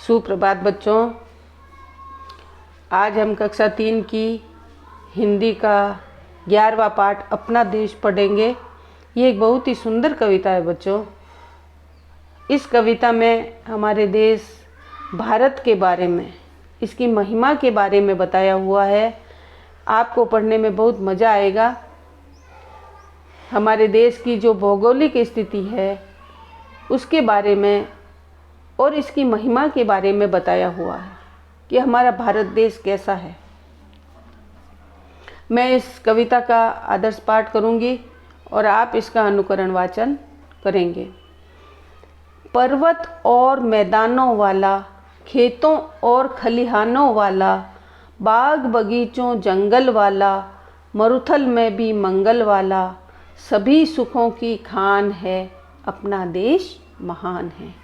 सुप्रभात बच्चों। आज हम कक्षा 3 की हिंदी का 11वां पाठ अपना देश पढ़ेंगे। ये एक बहुत ही सुंदर कविता है बच्चों। इस कविता में हमारे देश भारत के बारे में, इसकी महिमा के बारे में बताया हुआ है। आपको पढ़ने में बहुत मज़ा आएगा। हमारे देश की जो भौगोलिक स्थिति है उसके बारे में और इसकी महिमा के बारे में बताया हुआ है कि हमारा भारत देश कैसा है। मैं इस कविता का आदर्श पाठ करूंगी और आप इसका अनुकरण वाचन करेंगे। पर्वत और मैदानों वाला, खेतों और खलिहानों वाला, बाग बगीचों जंगल वाला, मरुथल में भी मंगल वाला, सभी सुखों की खान है, अपना देश महान है।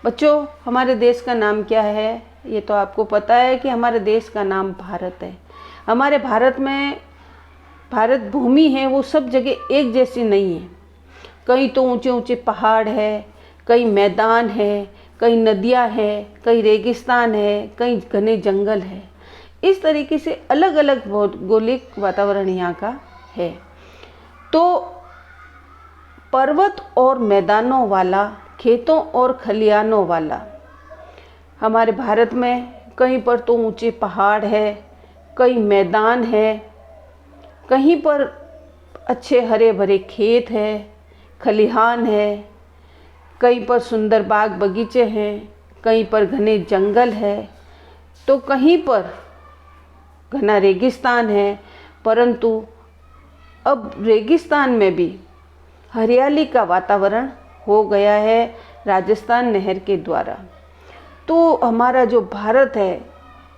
बच्चों, हमारे देश का नाम क्या है? ये तो आपको पता है कि हमारे देश का नाम भारत है। हमारे भारत में भारत भूमि है वो सब जगह एक जैसी नहीं है। कहीं तो ऊंचे ऊंचे पहाड़ है, कहीं मैदान है, कहीं नदियां हैं, कहीं रेगिस्तान है, कहीं घने जंगल है। इस तरीके से अलग अलग भौगोलिक वातावरण यहाँ का है। तो पर्वत और मैदानों वाला, खेतों और खलिहानों वाला, हमारे भारत में कहीं पर तो ऊंचे पहाड़ है, कहीं मैदान है, कहीं पर अच्छे हरे भरे खेत है, खलिहान है, कहीं पर सुंदर बाग बगीचे हैं, कहीं पर घने जंगल है, तो कहीं पर घना रेगिस्तान है। परंतु अब रेगिस्तान में भी हरियाली का वातावरण हो गया है राजस्थान नहर के द्वारा। तो हमारा जो भारत है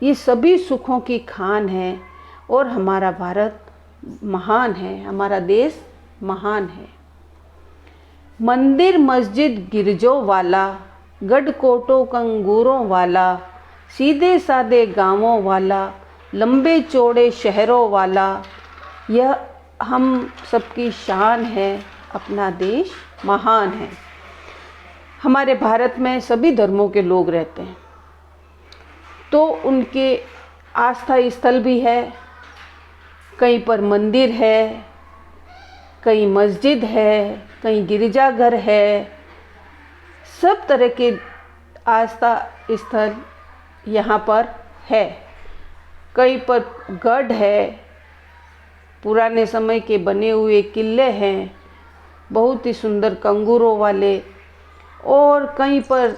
ये सभी सुखों की खान है और हमारा भारत महान है, हमारा देश महान है। मंदिर मस्जिद गिरजों वाला, गढ़ कोटों कंगूरों वाला, सीधे सादे गांवों वाला, लंबे चौड़े शहरों वाला, यह हम सबकी शान है, अपना देश महान है। हमारे भारत में सभी धर्मों के लोग रहते हैं, तो उनके आस्था स्थल भी है। कहीं पर मंदिर है, कहीं मस्जिद है, कहीं गिरजाघर है। सब तरह के आस्था स्थल यहाँ पर है। कहीं पर गढ़ है, पुराने समय के बने हुए किले हैं, बहुत ही सुंदर कंगूरों वाले। और कहीं पर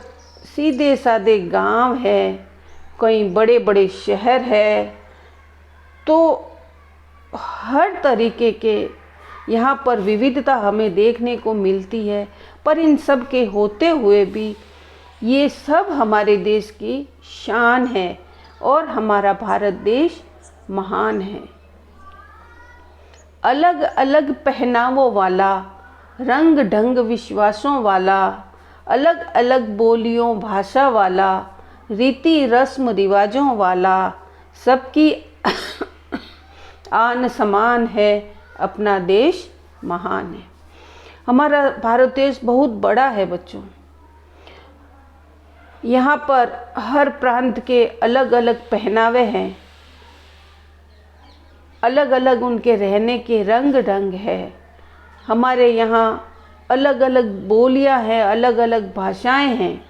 सीधे सादे गांव है, कहीं बड़े बड़े शहर है। तो हर तरीके के यहाँ पर विविधता हमें देखने को मिलती है। पर इन सब के होते हुए भी ये सब हमारे देश की शान है और हमारा भारत देश महान है। अलग अलग पहनावों वाला, रंग ढंग विश्वासों वाला, अलग अलग बोलियों भाषा वाला, रीति रस्म रिवाजों वाला, सबकी आन समान है, अपना देश महान है। हमारा भारत देश बहुत बड़ा है बच्चों। यहाँ पर हर प्रांत के अलग अलग पहनावे हैं, अलग अलग उनके रहने के रंग ढंग है। हमारे यहाँ अलग अलग बोलियां हैं, अलग अलग भाषाएं हैं।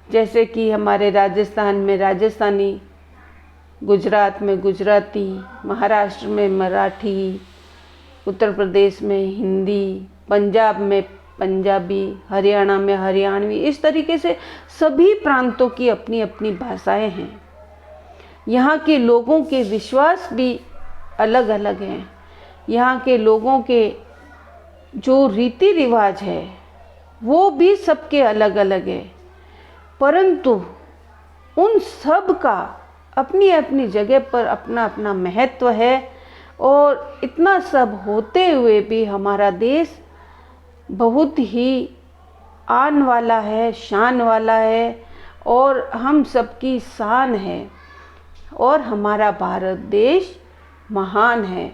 जैसे कि हमारे राजस्थान में राजस्थानी, गुजरात में गुजराती, महाराष्ट्र में मराठी, उत्तर प्रदेश में हिंदी, पंजाब में पंजाबी, हरियाणा में हरियाणवी। इस तरीके से सभी प्रांतों की अपनी अपनी भाषाएं हैं। यहाँ के लोगों के विश्वास भी अलग अलग हैं। यहाँ के लोगों के जो रीति रिवाज है वो भी सबके अलग अलग है। परंतु उन सब का अपनी अपनी जगह पर अपना अपना महत्व है। और इतना सब होते हुए भी हमारा देश बहुत ही आन वाला है, शान वाला है और हम सबकी शान है और हमारा भारत देश महान है।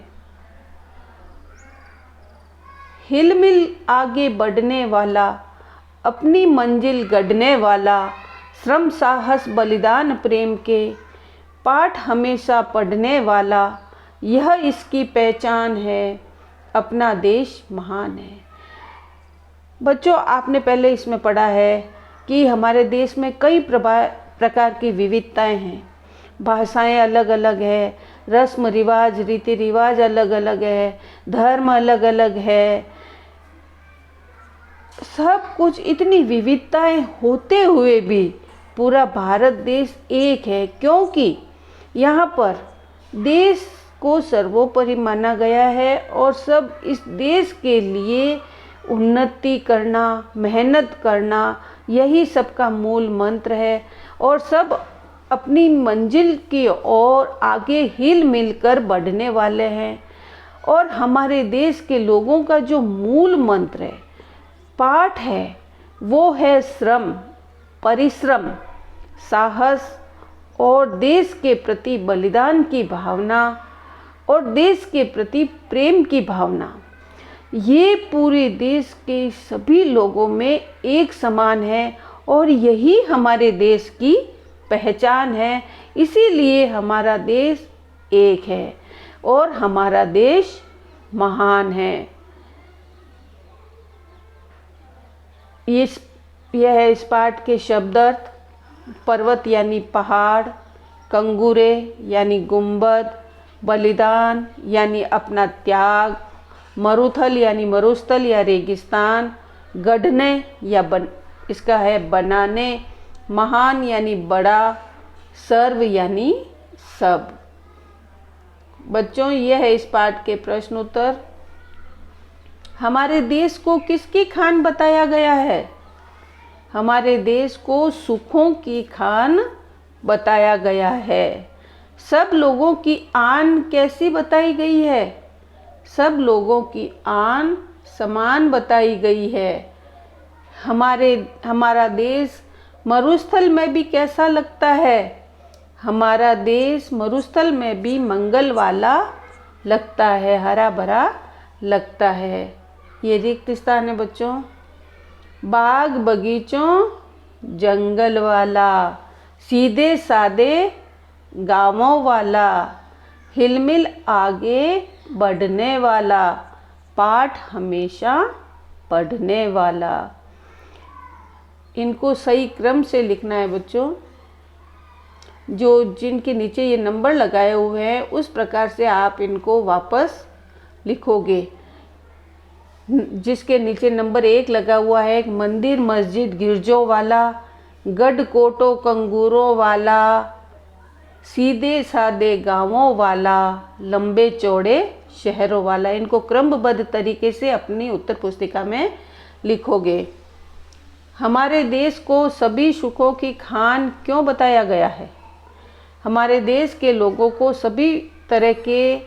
हिलमिल आगे बढ़ने वाला, अपनी मंजिल गढ़ने वाला, श्रम साहस बलिदान प्रेम के पाठ हमेशा पढ़ने वाला, यह इसकी पहचान है, अपना देश महान है। बच्चों, आपने पहले इसमें पढ़ा है कि हमारे देश में कई प्रकार की विविधताएं हैं। भाषाएं अलग अलग है, रस्म रिवाज रीति रिवाज अलग अलग है, धर्म अलग अलग है। सब कुछ इतनी विविधताएं होते हुए भी पूरा भारत देश एक है, क्योंकि यहाँ पर देश को सर्वोपरि माना गया है और सब इस देश के लिए उन्नति करना, मेहनत करना, यही सबका मूल मंत्र है। और सब अपनी मंजिल की ओर आगे हिल मिलकर बढ़ने वाले हैं। और हमारे देश के लोगों का जो मूल मंत्र है, पाठ है, वो है श्रम, परिश्रम, साहस और देश के प्रति बलिदान की भावना और देश के प्रति प्रेम की भावना। ये पूरे देश के सभी लोगों में एक समान है और यही हमारे देश की पहचान है। इसीलिए हमारा देश एक है और हमारा देश महान है। यह है इस पाठ के शब्द अर्थ। पर्वत यानी पहाड़, कंगूरे यानी गुंबद, बलिदान यानी अपना त्याग, मरुथल यानी मरुस्थल या रेगिस्तान, गढ़ने या इसका है बनाने, महान यानी बड़ा, सर्व यानी सब। बच्चों, यह है इस पाठ के प्रश्न उत्तर। हमारे देश को किसकी खान बताया गया है? हमारे देश को सुखों की खान बताया गया है। सब लोगों की आन कैसी बताई गई है? सब लोगों की आन समान बताई गई है। हमारा देश मरुस्थल में भी कैसा लगता है? हमारा देश मरुस्थल में भी मंगल वाला लगता है, हरा भरा लगता है। ये रिक्त स्थान है बच्चों। बाग बगीचों जंगल वाला, सीधे सादे गांवों वाला, हिलमिल आगे बढ़ने वाला, पाठ हमेशा पढ़ने वाला। इनको सही क्रम से लिखना है बच्चों। जिनके नीचे ये नंबर लगाए हुए हैं उस प्रकार से आप इनको वापस लिखोगे। जिसके नीचे नंबर 1 लगा हुआ है, मंदिर मस्जिद गिरजों वाला, गढ़ कोटों कंगूरों वाला, सीधे सादे गांवों वाला, लंबे चौड़े शहरों वाला। इनको क्रमबद्ध तरीके से अपनी उत्तर पुस्तिका में लिखोगे। हमारे देश को सभी सुखों की खान क्यों बताया गया है? हमारे देश के लोगों को सभी तरह के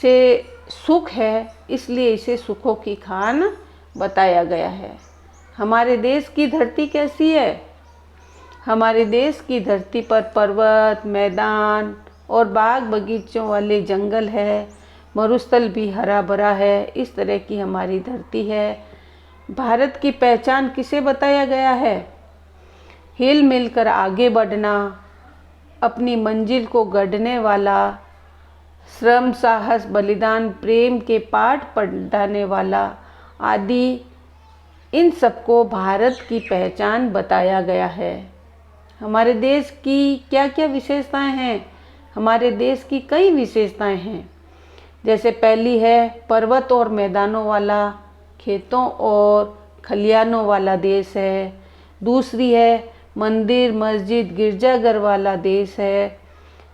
से सुख है, इसलिए इसे सुखों की खान बताया गया है। हमारे देश की धरती कैसी है? हमारे देश की धरती पर पर्वत, मैदान और बाग बगीचों वाले जंगल है, मरुस्थल भी हरा भरा है। इस तरह की हमारी धरती है। भारत की पहचान किसे बताया गया है? हिल मिलकर आगे बढ़ना, अपनी मंजिल को गढ़ने वाला, श्रम साहस बलिदान प्रेम के पाठ पढ़ाने वाला आदि, इन सबको भारत की पहचान बताया गया है। हमारे देश की क्या क्या विशेषताएं हैं? हमारे देश की कई विशेषताएं हैं। जैसे पहली है पर्वत और मैदानों वाला, खेतों और खलियानों वाला देश है। दूसरी है मंदिर मस्जिद गिरजाघर वाला देश है।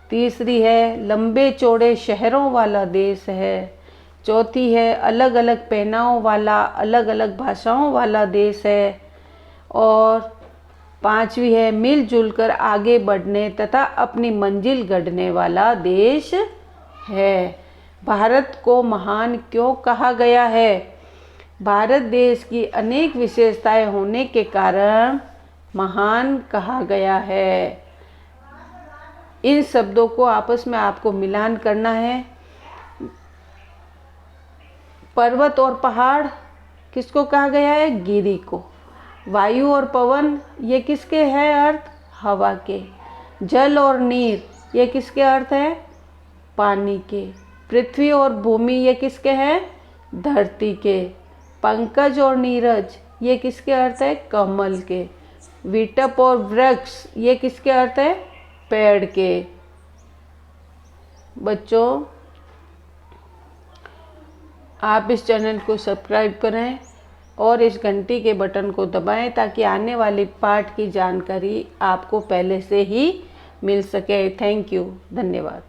तीसरी है लंबे चौड़े शहरों वाला देश है। चौथी है अलग अलग पहनावों वाला, अलग अलग भाषाओं वाला देश है। और पांचवी है मिलजुल कर आगे बढ़ने तथा अपनी मंजिल गढ़ने वाला देश है। भारत को महान क्यों कहा गया है? भारत देश की अनेक विशेषताएं होने के कारण महान कहा गया है। इन शब्दों को आपस में आपको मिलान करना है। पर्वत और पहाड़ किसको कहा गया है? गिरी को। वायु और पवन ये किसके है अर्थ? हवा के। जल और नीर ये किसके अर्थ है? पानी के। पृथ्वी और भूमि ये किसके हैं? धरती के। पंकज और नीरज ये किसके अर्थ है? कमल के। विटप और वृक्ष ये किसके अर्थ है? पेड़ के। बच्चों, आप इस चैनल को सब्सक्राइब करें और इस घंटी के बटन को दबाएं ताकि आने वाली पाठ की जानकारी आपको पहले से ही मिल सके। थैंक यू, धन्यवाद।